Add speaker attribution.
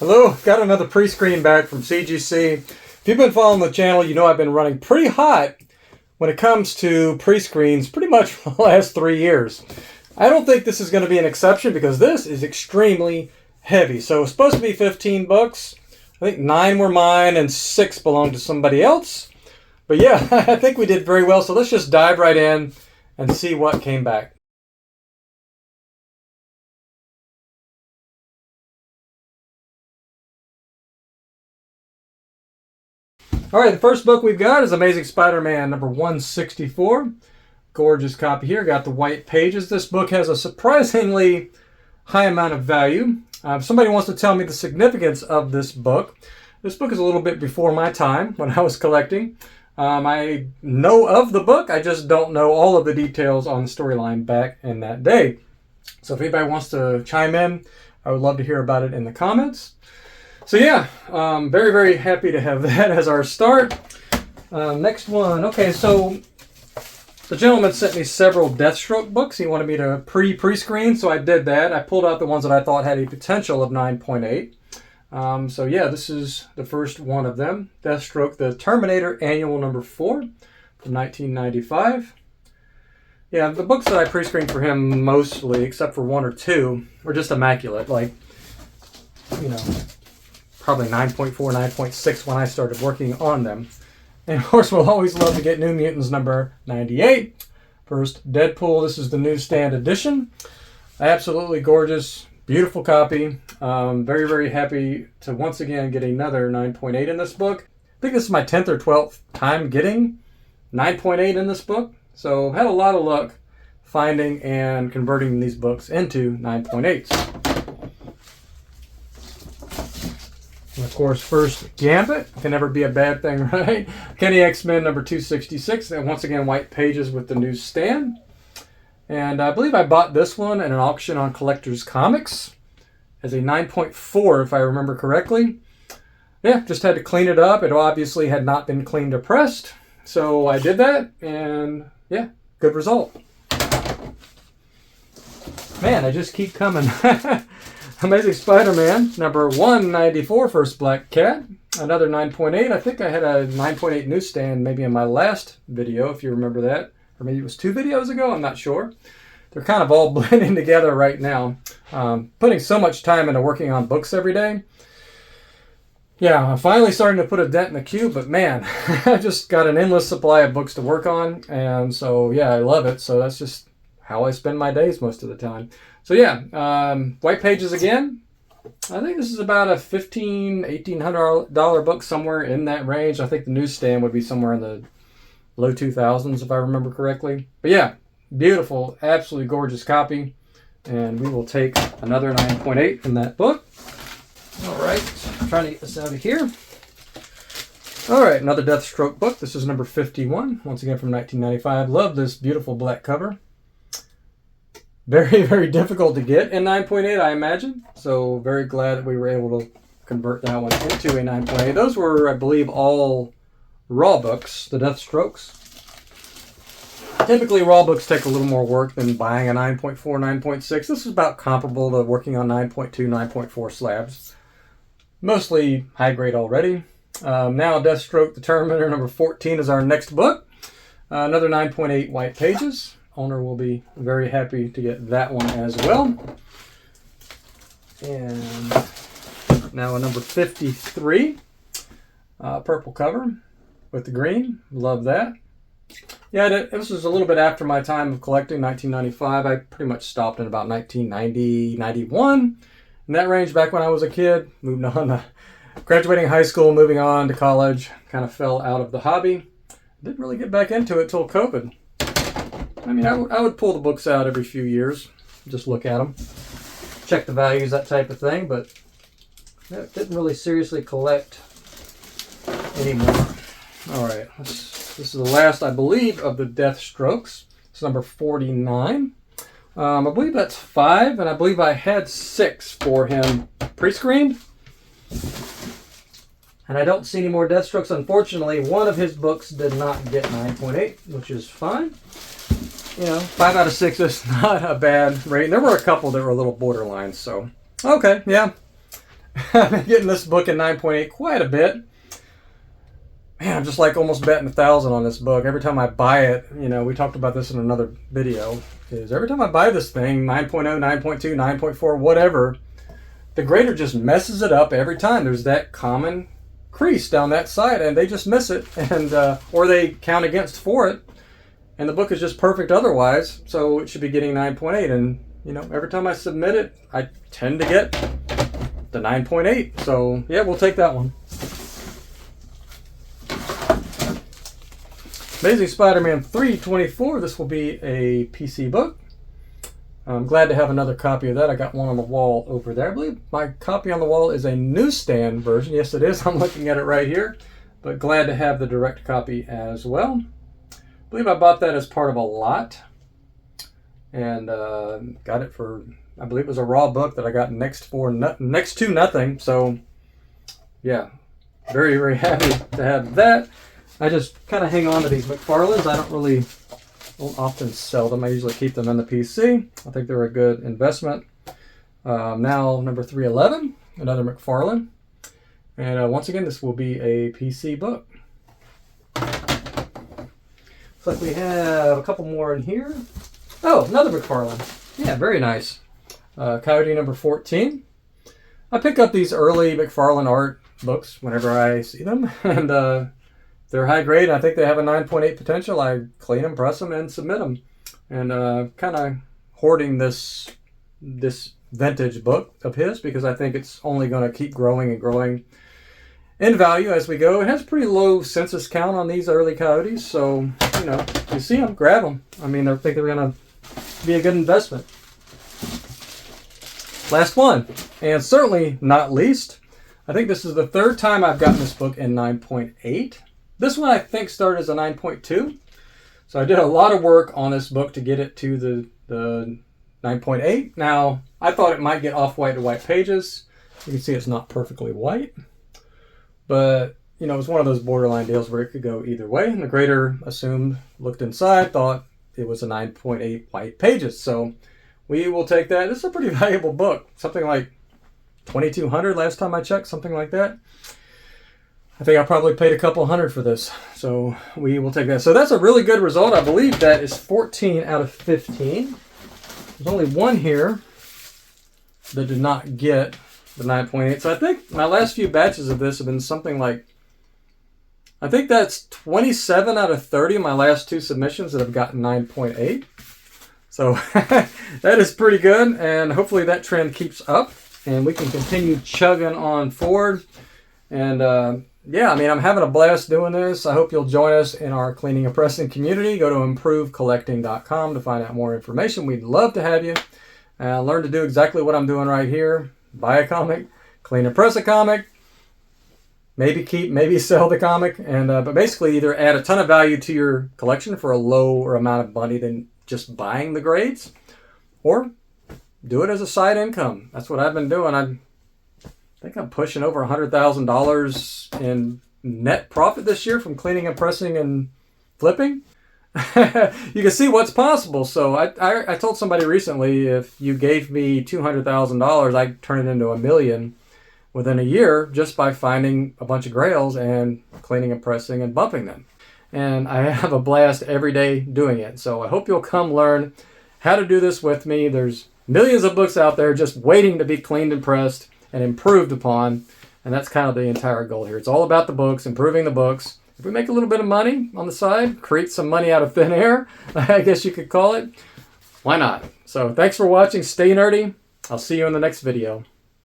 Speaker 1: Hello, got another pre-screen back from CGC. If you've been following the channel, you know I've been running pretty hot when it comes to pre-screens pretty much for the last 3 years. I don't think this is going to be an exception because this is extremely heavy. So it's supposed to be 15 bucks. I think 9 were mine and 6 belonged to somebody else. But yeah, I think we did very well. So let's just dive right in and see what came back. All right, the first book we've got is Amazing Spider-Man number 164. Gorgeous copy here. Got the white pages. This book has a surprisingly high amount of value. If somebody wants to tell me the significance of this book is a little bit before my time when I was collecting. I know of the book. I just don't know all of the details on the storyline back in that day. So if anybody wants to chime in, I would love to hear about it in the comments. So yeah, very, very happy to have that as our start. Next one. Okay, so the gentleman sent me several Deathstroke books. He wanted me to pre-screen, so I did that. I pulled out the ones that I thought had a potential of 9.8. So yeah, this is the first one of them. Deathstroke, the Terminator Annual number 4 from 1995. Yeah, the books that I pre-screened for him mostly, except for 1 or 2, were just immaculate. Like, you know, probably 9.4, 9.6 when I started working on them. And of course, we'll always love to get New Mutants number 98. First, Deadpool. This is the newsstand edition. Absolutely gorgeous, beautiful copy. Very, very happy to once again get another 9.8 in this book. I think this is my 10th or 12th time getting 9.8 in this book. So I've had a lot of luck finding and converting these books into 9.8s. And of course, first Gambit. Can never be a bad thing, right? Kenny X-Men number 266. And once again, white pages with the newsstand. And I believe I bought this one at an auction on Collector's Comics as a 9.4, if I remember correctly. Yeah, just had to clean it up. It obviously had not been cleaned or pressed. So I did that, and yeah, good result. Man, I just keep coming. Amazing Spider-Man, number 194, First Black Cat. Another 9.8. I think I had a 9.8 newsstand maybe in my last video, if you remember that. Or maybe it was 2 videos ago, I'm not sure. They're kind of all blending together right now. Putting so much time into working on books every day. Yeah, I'm finally starting to put a dent in the queue, but man, I just got an endless supply of books to work on. And so, yeah, I love it. So that's just how I spend my days most of the time. So yeah, white pages again. I think this is about a $1,800 book, somewhere in that range. I think the newsstand would be somewhere in the low 2000s if I remember correctly. But yeah, beautiful, absolutely gorgeous copy. And we will take another 9.8 from that book. All right, I'm trying to get this out of here. All right, another Deathstroke book. This is number 51, once again from 1995. Love this beautiful black cover. Very, very difficult to get in 9.8, I imagine. So very glad that we were able to convert that one into a 9.8. Those were, I believe, all raw books, the Deathstrokes. Typically, raw books take a little more work than buying a 9.4, 9.6. This is about comparable to working on 9.2, 9.4 slabs. Mostly high grade already. Now, Deathstroke, the Terminator number 14 is our next book. Another 9.8 white pages. Owner will be very happy to get that one as well. And now a number 53. Purple cover with the green. Love that. Yeah, this was a little bit after my time of collecting, 1995. I pretty much stopped in about 1990, 91. In that range back when I was a kid. Moved on to graduating high school, moving on to college. Kind of fell out of the hobby. Didn't really get back into it till COVID. I mean, I would pull the books out every few years, just look at them, check the values, that type of thing, but didn't really seriously collect anymore. All right, this is the last, I believe, of the Deathstrokes. It's number 49. I believe that's 5, and I believe I had 6 for him pre-screened. And I don't see any more Deathstrokes. Unfortunately, one of his books did not get 9.8, which is fine. You know, 5 out of 6 is not a bad rate. And there were a couple that were a little borderline, so okay, yeah. I've been getting this book in 9.8 quite a bit. Man, I'm just like almost betting 1,000 on this book. Every time I buy it, you know, we talked about this in another video, is every time I buy this thing, 9.0, 9.2, 9.4, whatever, the grader just messes it up every time. There's that common crease down that side, and they just miss it, and or they count against for it, and the book is just perfect otherwise, so it should be getting 9.8, and you know, every time I submit it, I tend to get the 9.8, so yeah, we'll take that one. Amazing Spider-Man 324, this will be a PC book. I'm glad to have another copy of that. I got one on the wall over there. I believe my copy on the wall is a newsstand version. Yes, it is. I'm looking at it right here. But glad to have the direct copy as well. I believe I bought that as part of a lot. And got it for, I believe it was a raw book that I got next to nothing. So, yeah, very, very happy to have that. I just kind of hang on to these McFarlanes. I don't often sell them. I usually keep them in the PC. I think they're a good investment. Now, number 311, another McFarlane. And once again, this will be a PC book. Looks like we have a couple more in here. Oh, another McFarlane. Yeah, very nice. Coyote number 14. I pick up these early McFarlane art books whenever I see them. And they're high grade. I think they have a 9.8 potential. I clean them, press them, and submit them. And kind of hoarding this vintage book of his because I think it's only going to keep growing and growing in value as we go. It has pretty low census count on these early Coyotes, so you know, you see them, grab them. I mean, I think they're going to be a good investment. Last one, and certainly not least, I think this is the third time I've gotten this book in 9.8. This one I think started as a 9.2. So I did a lot of work on this book to get it to the 9.8. Now, I thought it might get off-white to white pages. You can see it's not perfectly white. But, you know, it was one of those borderline deals where it could go either way. And the grader assumed, looked inside, thought it was a 9.8 white pages. So we will take that. This is a pretty valuable book. Something like $2,200 last time I checked, something like that. I think I probably paid a couple hundred for this. So we will take that. So that's a really good result. I believe that is 14 out of 15. There's only one here that did not get the 9.8. So I think my last few batches of this have been something like, I think that's 27 out of 30 of my last two submissions that have gotten 9.8. So that is pretty good. And hopefully that trend keeps up and we can continue chugging on forward. And yeah, I mean, I'm having a blast doing this. I hope you'll join us in our cleaning and pressing community. Go to improvecollecting.com to find out more information. We'd love to have you. Learn to do exactly what I'm doing right here. Buy a comic, clean and press a comic, maybe keep, maybe sell the comic, and but basically either add a ton of value to your collection for a lower amount of money than just buying the grades, or do it as a side income. That's what I've been doing. I think I'm pushing over $100,000 in net profit this year from cleaning and pressing and flipping. You can see what's possible. So I told somebody recently, if you gave me $200,000, I'd turn it into $1 million within a year just by finding a bunch of grails and cleaning and pressing and bumping them. And I have a blast every day doing it. So I hope you'll come learn how to do this with me. There's millions of books out there just waiting to be cleaned and pressed and improved upon. And that's kind of the entire goal here. It's all about the books, improving the books. If we make a little bit of money on the side, create some money out of thin air, I guess you could call it, why not? So thanks for watching. Stay nerdy. I'll see you in the next video.